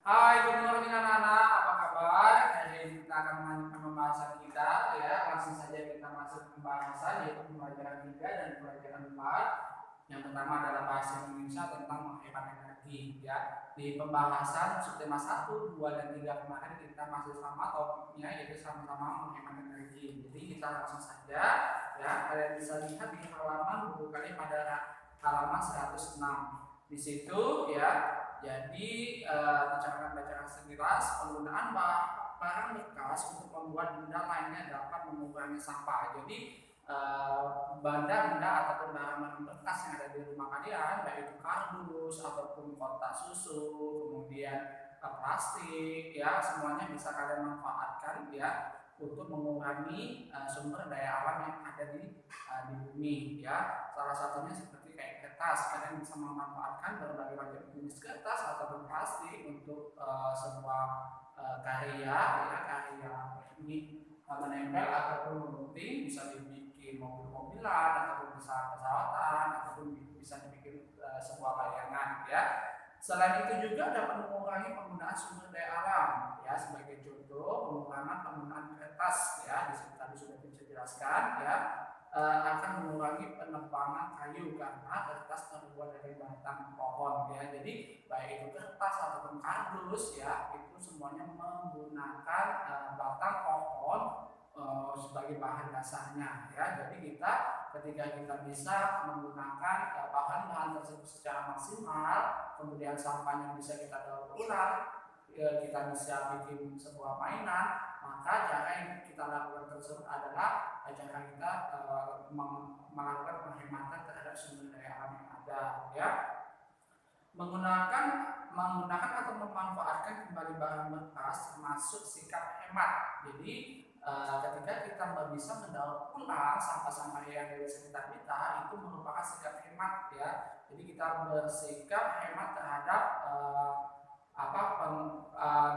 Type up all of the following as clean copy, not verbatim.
Hai, good morning anak-anak, apa kabar? Hari ini kita akan melanjutkan pembahasan kita ya. Langsung saja kita masuk ke pembahasan yaitu pelajaran 3 dan pelajaran 4. Yang pertama adalah bahasa Indonesia tentang menghemat energi ya. Di pembahasan subtema 1, 2 dan 3 kemarin kita masih sama topiknya yaitu sama-sama menghemat energi. Jadi kita langsung saja ya. Kalian bisa lihat di halaman buku kalian pada halaman 106. Di situ ya. Jadi akan bacakan sekilas penggunaan barang bekas untuk membuat benda lainnya dapat mengurangi sampah. Jadi benda-benda ataupun barang bekas yang ada di rumah kalian, baik itu kardus ataupun kotak susu, kemudian plastik, ya semuanya bisa kalian manfaatkan ya untuk mengurangi sumber daya alam yang ada di bumi ya. Salah satunya seperti kayak kertas, kalian bisa memanfaatkan berbagai macam jenis kertas ataupun plastik untuk sebuah karya ini menempel ataupun memutih, bisa dibikin mobil-mobilan ataupun pesawat-pesawatan ataupun bisa dibikin sebuah layangan ya. Selain itu juga dapat mengurangi penggunaan sumber daya alam ya, sebagai contoh pengurangan penggunaan kertas ya, di sini tadi sudah bisa jelaskan ya. Akan mengurangi penebangan kayu karena kertas terbuat dari batang pohon ya. Jadi baik itu kertas ataupun kardus ya, itu semuanya menggunakan batang pohon sebagai bahan dasarnya ya. Jadi ketika kita bisa menggunakan bahan-bahan tersebut secara maksimal, kemudian sampahnya bisa kita daur ulang, kita bisa bikin sebuah mainan, maka cara yang kita lakukan tersebut adalah cara kita melakukan penghematan terhadap sumber daya alam yang ada ya. Menggunakan atau memanfaatkan kembali barang bekas termasuk sikap hemat. Jadi ketika kita bisa mendaur ulang sampah-sampah yang ada di sekitar kita, itu merupakan sikap hemat ya. Jadi kita bersikap hemat terhadap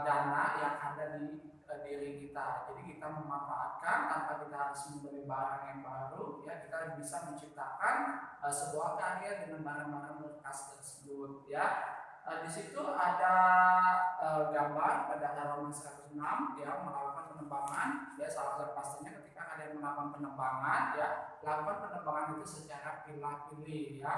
dana yang ada di diri kita. Jadi kita memanfaatkan tanpa kita harus membeli barang yang baru ya, kita bisa menciptakan sebuah karya dengan barang-barang bekas tersebut ya. Di situ ada gambar pada halaman 106 ya, melakukan penebangan ya. Salah satu pastinya ketika kalian melakukan penebangan ya, lakukan penebangan itu secara pilih-pilih ya.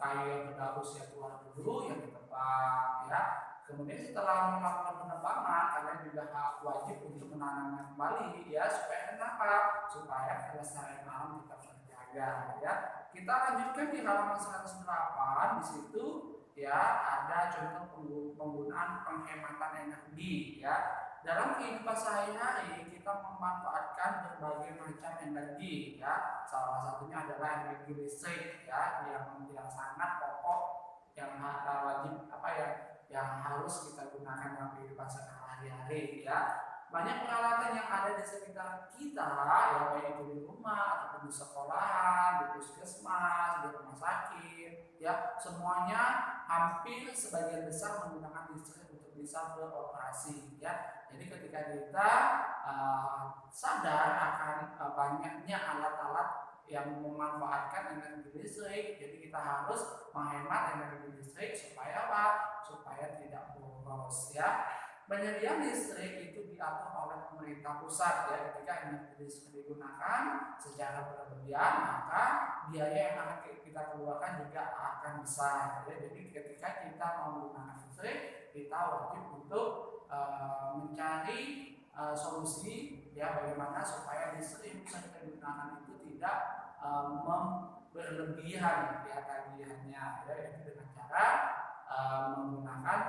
Kayu yang sudah usia tua dulu yang ditebang ya. Kemudian setelah melakukan penebangan, kalian juga wajib untuk menanamnya kembali ya, supaya kenapa? Supaya kelestarian alam tetap terjaga ya. Kita lanjutkan di halaman 108. Di situ ya ada contoh penggunaan penghematan energi ya. Dalam kehidupan sehari-hari kita memanfaatkan berbagai macam energi ya. Salah satunya adalah energi listrik ya, yang sangat pokok, yang wajib yang harus kita gunakan dalam kehidupan sehari-hari ya. Banyak peralatan yang ada di sekitar kita ya, baik itu di rumah ataupun di sekolahan, di puskesmas, di rumah sakit ya, semuanya hampir sebagian besar menggunakan listrik untuk bisa beroperasi ya. Jadi ketika kita sadar akan banyaknya alat-alat yang memanfaatkan energi listrik, jadi kita harus menghemat energi listrik supaya apa? Supaya tidak boros ya. Penyediaan listrik itu diatur oleh pemerintah pusat ya. Ketika energi listrik digunakan secara berlebihan, maka biaya yang akan kita keluarkan juga akan besar ya. Jadi ketika kita menggunakan listrik, kita wajib untuk mencari solusi ya, bagaimana supaya listrik yang bisa kita gunakan itu tidak berlebihan ya tagihannya ya, itu dengan cara menggunakan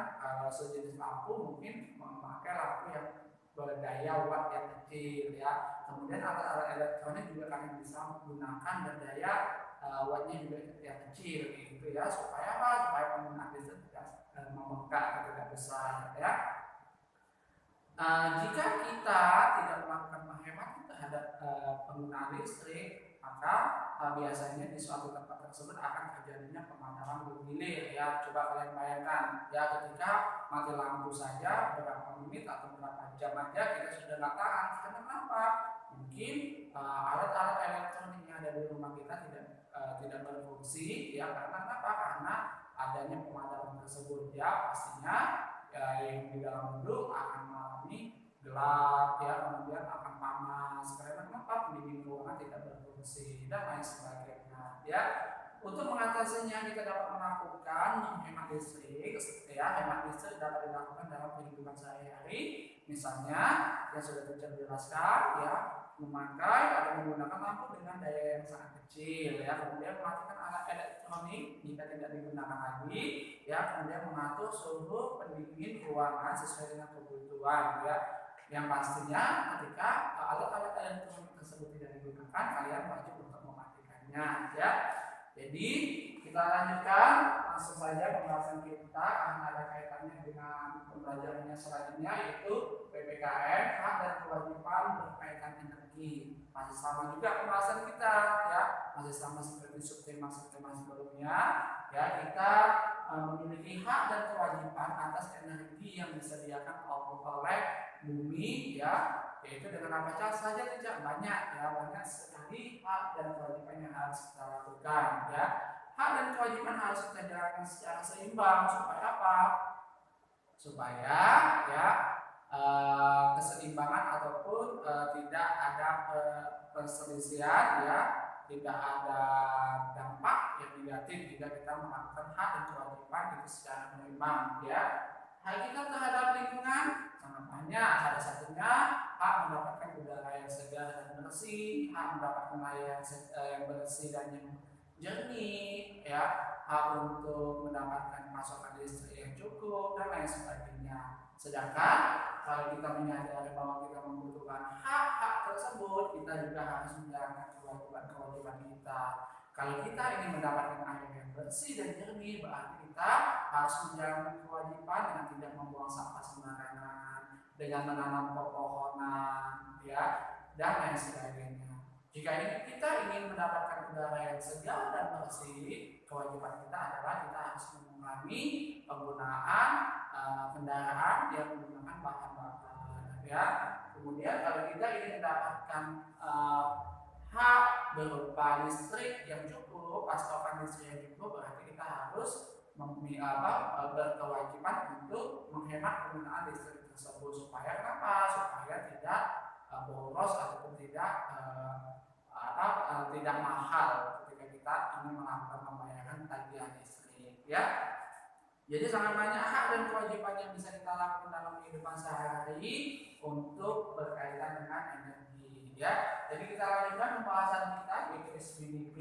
sejenis lampu, mungkin memakai lampu yang berdaya watt yang kecil ya. Kemudian alat-alat elektronik juga kalian bisa menggunakan berdaya wattnya juga yang kecil gitu ya, supaya apa? Supaya penggunaan listrik tidak membengkak atau tidak besar ya. Jika kita tidak melakukan penghematan terhadap penggunaan listrik, maka biasanya di suatu tempat tersebut akan terjadinya pemadaman bergilir ya. Coba kalian bayangkan ya, ketika mati lampu saja beberapa menit atau beberapa jam aja kita sudah nggak tahan. Karena kenapa? Mungkin alat-alat elektronik yang ada di rumah kita tidak berfungsi ya. Karena kenapa? Karena adanya pemadaman tersebut ya. Pastinya ya, yang di dalam gedung akan mengalami gelap, ya, kemudian akan panas karena kenapa pendingin ruangan tidak berfungsi dan lain sebagainya, ya. Untuk mengatasinya kita dapat melakukan menghemat listrik, ya. Hemat listrik dapat dilakukan dalam kehidupan sehari-hari, misalnya yang sudah dijelaskan, ya, memakai atau menggunakan lampu dengan daya yang sangat kecil, ya, kemudian mematikan alat elektronik jika tidak digunakan lagi, ya, kemudian mengatur suhu pendingin ruangan sesuai dengan kebutuhan, ya. Yang pastinya ketika alat-alat elektronik tersebut tidak digunakan, kalian wajib untuk mematikannya, ya. Jadi kita lanjutkan langsung saja pembahasan kita karena ada kaitannya dengan pembelajarannya selanjutnya, yaitu PPKN, hak dan kewajiban berkaitan energi. Masih sama juga pembahasan kita, ya, masih sama seperti subtema sebelumnya, ya. Kita memiliki hak dan kewajiban atas energi yang disediakan oleh bumi, ya, yaitu dengan apa saja tidak banyak, ya, banyak sekali hak dan kewajiban yang harus kita lakukan, ya. Hak dan kewajiban harus kita jalankan secara seimbang supaya apa? Supaya, ya, keseimbangan ataupun tidak ada perselisihan, ya, tidak ada dampak yang negatif jika kita melakukan hak dan kewajiban itu secara seimbang, ya. Hak kita terhadap lingkungan sangat banyak, salah satunya hak mendapatkan udara yang segar dan bersih, hak mendapatkan air yang bersih dan yang jernih, ya, hak untuk mendapatkan pasokan listrik yang cukup dan lain sebagainya. Sedangkan kalau kita menyadari bahwa kita membutuhkan hak-hak tersebut, kita juga harus menjalankan kewajiban-kewajiban kita. Kalau kita ingin mendapatkan air yang bersih dan jernih, berarti kita harus menjalankan kewajiban dengan tidak membuang sampah sembarangan, dengan menanam pepohonan, ya, dan lain sebagainya. Jika kita ingin mendapatkan udara yang segar dan bersih, kewajiban kita adalah kita harus mengurangi penggunaan kendaraan yang menggunakan bahan bakar, ya. Kemudian kalau kita ingin mendapatkan hak berupa listrik yang cukup, pasokan listrik yang cukup, berarti kita harus berkewajiban untuk menghemat penggunaan listrik tersebut supaya apa? Supaya tidak boros ataupun tidak mahal ketika kita ingin melakukan pembayaran tagihan listrik, ya. Jadi sangat banyak hak dan kewajiban yang bisa kita lakukan dalam kehidupan sehari-hari untuk berkaitan dengan energi, ya. Jadi kita lanjutkan pembahasan kita yaitu SPDP.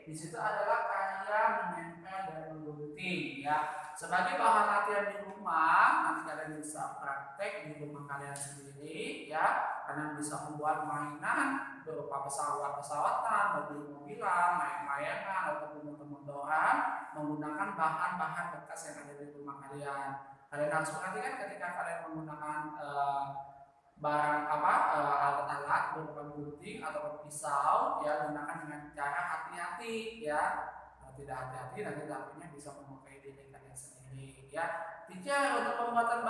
Di situ adalah karya menempel dan menggunting, ya. Sebagai bahan latihan di rumah, nanti kalian bisa praktek di rumah kalian sendiri, ya. Kalian bisa membuat mainan berupa pesawat-pesawatan, mobil-mobilan, layang-layangan ataupun motor-motoran menggunakan bahan-bahan bekas yang ada di rumah kalian. Kalian harus perhatikan ketika kalian menggunakan barang alat-alat berupa gunting atau pisau, ya, gunakan dengan cara hati-hati, ya. Tidak hati-hati nanti takutnya bisa melukai diri kalian sendiri, ya. Teacher, untuk pembuatan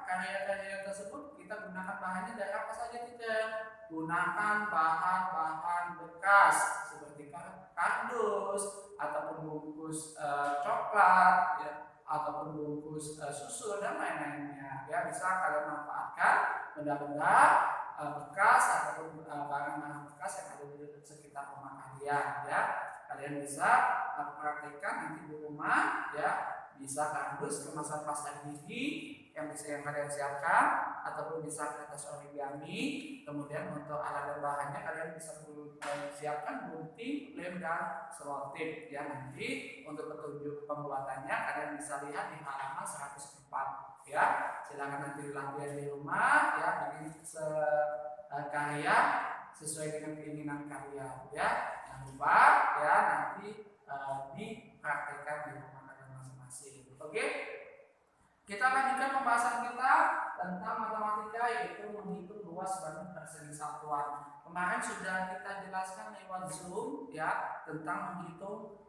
karya-karya tersebut kita gunakan bahannya dari apa saja, teacher? Gunakan bahan-bahan bekas seperti kardus ataupun bungkus coklat, ya, ataupun bungkus susu dan lain-lainnya, ya. Bisa kalian manfaatkan benda-benda bekas ataupun barang-barang bekas yang ada di sekitar rumah kalian, ya. Kalian bisa praktekkan nanti di rumah, ya. Bisa kardus kemasan pasta gigi yang kalian siapkan, ataupun bisa kertas origami. Kemudian untuk alat dan bahannya kalian bisa siapkan gunting, lem, dan selotip, ya. Nanti untuk petunjuk pembuatannya kalian bisa lihat di halaman 104, ya. Silakan nanti latihan di rumah, ya, bikin karya sesuai dengan keinginan kalian, ya. Jangan lupa, ya, nanti dipraktekkan di rumah kalian masing-masing. Oke? Kita lanjutkan pembahasan kita tentang matematika, yaitu menghitung luas banding persegi satuan. Kemarin sudah kita jelaskan lewat Zoom, ya, tentang menghitung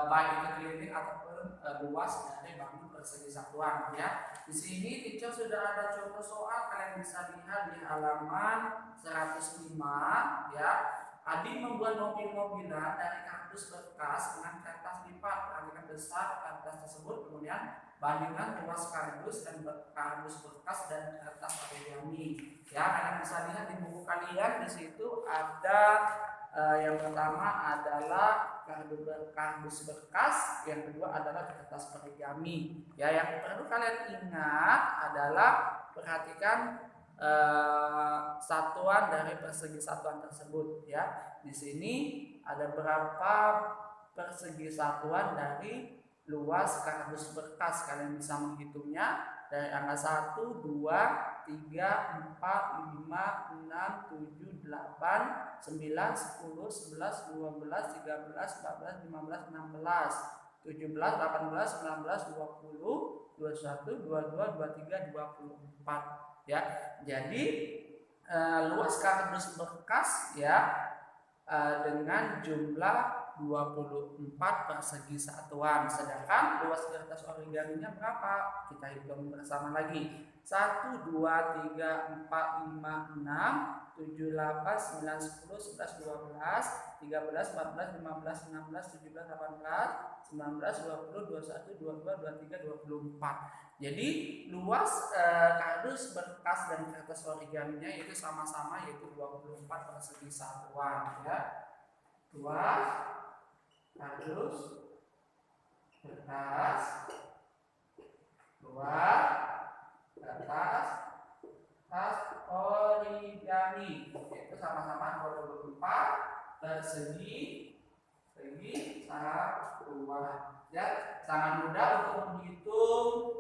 baik itu keliling ataupun luas dari banding persegi satuan, ya. Di sini teacher sudah ada contoh soal, kalian bisa lihat di halaman 105, ya. Adi membuat mobil-mobilan dari kardus bekas dengan kertas lipat. Perhatikan besar kertas tersebut, kemudian bandingkan luas kardus dan kardus bekas dan kertas origami. Ya, kalian bisa lihat di buku kalian, di situ ada yang pertama adalah kardus bekas, yang kedua adalah kertas origami. Ya, yang perlu kalian ingat adalah perhatikan satuan dari persegi satuan tersebut. Ya, di sini ada berapa persegi satuan dari luas kardus bekas. Kalian bisa menghitungnya dari angka 1, 2, 3, 4, 5, 6, 7, 8, 9, 10, 11, 12, 13, 14, 15, 16, 17, 18, 19, 20, 21, 22, 23, 24. Ya, jadi luas kardus bekas ya dengan jumlah 24 persegi satuan, sedangkan luas kertas origaminya berapa? Kita hitung bersama lagi. 1, 2, 3, 4, 5, 6, 7, 8, 9, 10, 11, 12, 13, 14, 15, 16, 17, 18, 19, 20, 21, 22, 23, 24. Jadi luas kardus bekas dan kertas origaminya itu sama-sama, yaitu 24 persegi satuan ya. Luas kardus bekas, luas kertas origami itu sama-sama 24 persegi satuan ya. Sangat mudah untuk menghitung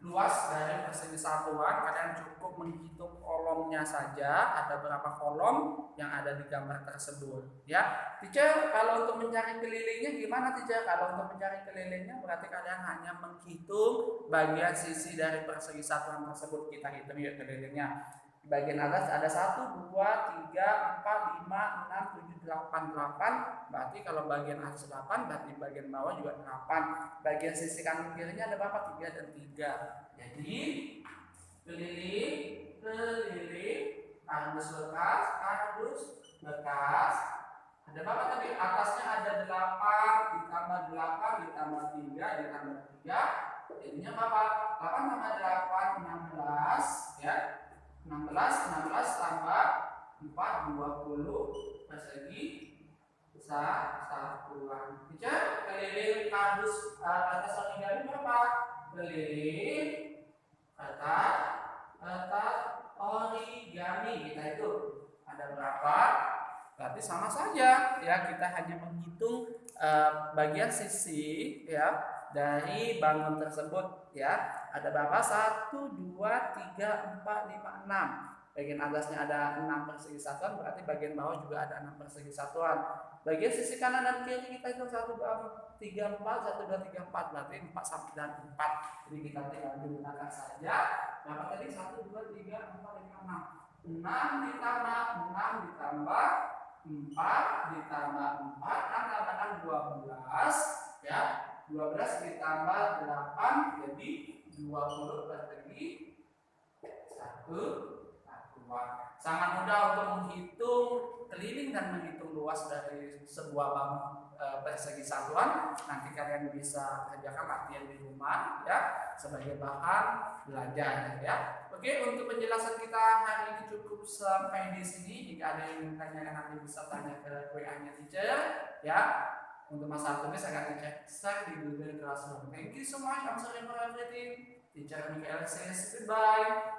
luas dari persegi satuan. Kalian cukup menghitung kolomnya saja, ada berapa kolom yang ada di gambar tersebut ya. Teacher, kalau untuk mencari kelilingnya gimana teacher? Kalau untuk mencari kelilingnya berarti kalian hanya menghitung bagian sisi dari persegi satuan tersebut. Kita hitung ya kelilingnya. Di bagian atas ada 1, 2, 3, 4, 5, 6, 7, 8, 8. Berarti kalau bagian atas 8, berarti bagian bawah juga 8. Bagian sisi kanan kirinya ada berapa? 3 dan 3. Jadi keliling kardus bekas ada berapa tadi? Atasnya ada 8 ditambah 8 ditambah 3 ditambah 3, jadinya berapa? 8 tambah 8 16 ya. 16 tambah 4 20 persegi satuan. Bisa keliling kardus atas origami berapa? Keliling kertas origami kita itu ada berapa? Berarti sama saja ya, kita hanya menghitung bagian sisi ya dari bangun tersebut ya. Ada berapa? 1, 2, 3, 4, 5, 6. Bagian atasnya ada 6 persegi satuan, berarti bagian bawah juga ada 6 persegi satuan. Bagian sisi kanan dan kiri kita itu 1, 2, 3, 4, 1, 2, 3, 4, berarti 4 sampai dan 4. Jadi kita tinggal gunakan saja. Berapa tadi? 1, 2, 3, 4, 5, 6. 6 ditambah 6 ditambah 4 ditambah 4 kan tambah 6 12 ya. 12 ditambah 8 jadi 20 persegi satuan. Sangat mudah untuk menghitung keliling dan menghitung luas dari sebuah bangun persegi satuan. Nanti kalian bisa kerjakan latihan di rumah ya sebagai bahan belajar ya. Oke, untuk penjelasan kita hari ini cukup sampai di sini. Jika ada yang bertanya nanti bisa tanya ke WA-nya teacher ya. Untuk masalah tulis akan dicek di Google Classroom. Thank you so much. I'm sorry for everything. Teacher Mikael says goodbye.